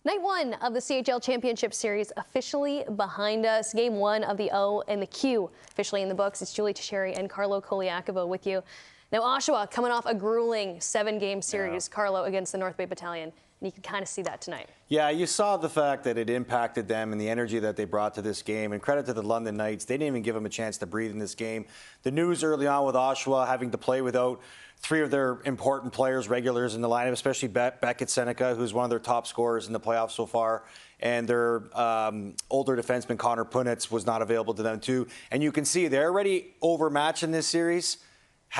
Night one of the CHL Championship Series officially behind us. Game one of the O and the Q officially in the books. It's Julie Tocheri and Carlo Colaiacovo with you. Now, Oshawa coming off a grueling 7-game series, Carlo against the North Bay Battalion. And you can kind of see that tonight. Yeah, you saw the fact that it impacted them and the energy that they brought to this game. And credit to the London Knights. They didn't even give them a chance to breathe in this game. The news early on with Oshawa having to play without 3 of their important players, regulars in the lineup, especially Beckett Seneca, who's one of their top scorers in the playoffs so far. And their older defenseman, Connor Punitz, was not available to them too. And you can see they're already overmatched in this series.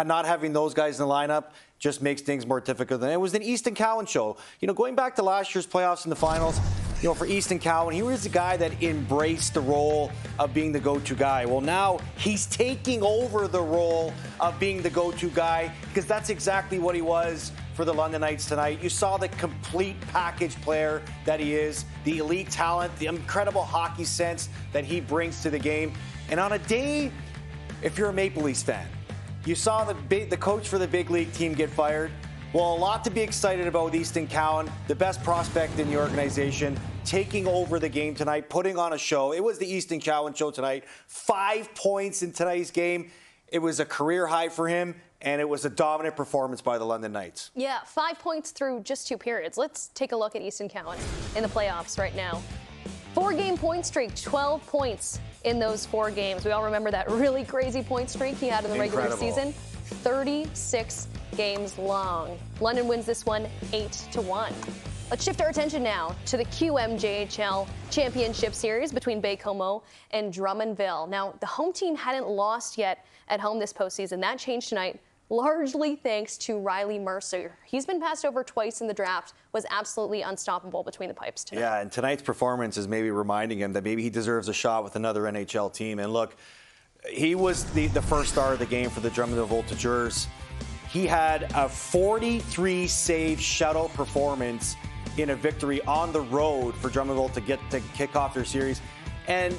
Not having those guys in the lineup just makes things more difficult. And it was an Easton Cowan show. You know, going back to last year's playoffs in the finals, you know, for Easton Cowan, he was the guy that embraced the role of being the go-to guy. Well, now he's taking over the role of being the go-to guy because that's exactly what he was for the London Knights tonight. You saw the complete package player that he is, the elite talent, the incredible hockey sense that he brings to the game. And on a day, if you're a Maple Leafs fan, you saw the coach for the big league team get fired. Well, a lot to be excited about with Easton Cowan, the best prospect in the organization, taking over the game tonight, putting on a show. It was the Easton Cowan show tonight. 5 points in tonight's game. It was a career high for him, and it was a dominant performance by the London Knights. Yeah, 5 points through just 2 periods. Let's take a look at Easton Cowan in the playoffs right now. 4-game point streak, 12 points in those 4 games. We all remember that really crazy point streak he had in the regular season. 36 games long. London wins this one 8-1. Let's shift our attention now to the QMJHL Championship Series between Baie-Comeau and Drummondville. Now, the home team hadn't lost yet at home this postseason. That changed tonight, largely thanks to Riley Mercer. He's been passed over twice in the draft, was absolutely unstoppable between the pipes tonight. Yeah, and tonight's performance is maybe reminding him that maybe he deserves a shot with another NHL team. And look, he was the first star of the game for the Knights and Voltigeurs. He had a 43-save shutout performance in a victory on the road for Drummondville to kick off their series. And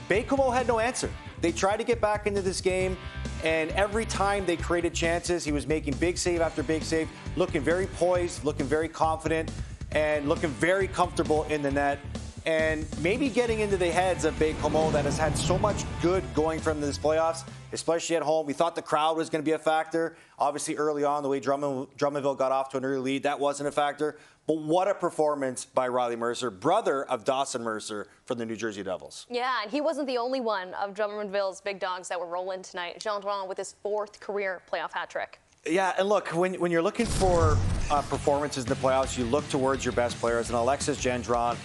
Baie-Comeau had no answer. They tried to get back into this game, and every time they created chances, he was making big save after big save, looking very poised, looking very confident, and looking very comfortable in the net. And maybe getting into the heads of Baie-Comeau that has had so much good going from this playoffs, especially at home. We thought the crowd was going to be a factor. Obviously, early on, the way Drummondville got off to an early lead, that wasn't a factor. But what a performance by Riley Mercer, brother of Dawson Mercer from the New Jersey Devils. Yeah, and he wasn't the only one of Drummondville's big dogs that were rolling tonight. Jean-Drouin with his 4th career playoff hat trick. Yeah, and look, when you're looking for performances in the playoffs, you look towards your best players, and Alexis Gendron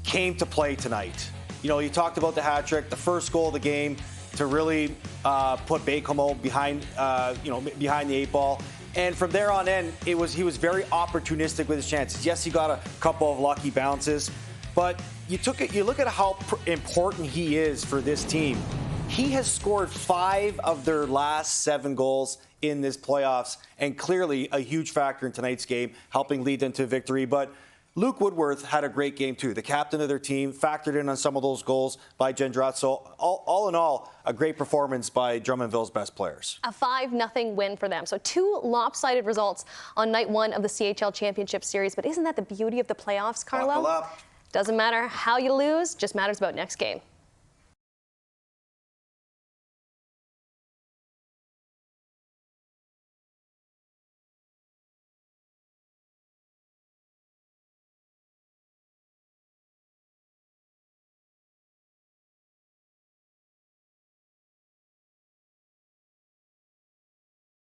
came to play tonight. You know, you talked about the hat trick, the first goal of the game to really put Baie-Comeau behind the 8 ball. And from there on in, he was very opportunistic with his chances. Yes, he got a couple of lucky bounces, but you look at how important he is for this team. He has scored 5 of their last 7 goals in this playoffs, and clearly a huge factor in tonight's game, helping lead them to victory. But Luke Woodworth had a great game too. The captain of their team factored in on some of those goals by Gendron. So all in all, a great performance by Drummondville's best players. A 5-0 win for them. So 2 lopsided results on night 1 of the CHL Championship Series. But isn't that the beauty of the playoffs, Carlo? Buckle up. Doesn't matter how you lose, just matters about next game.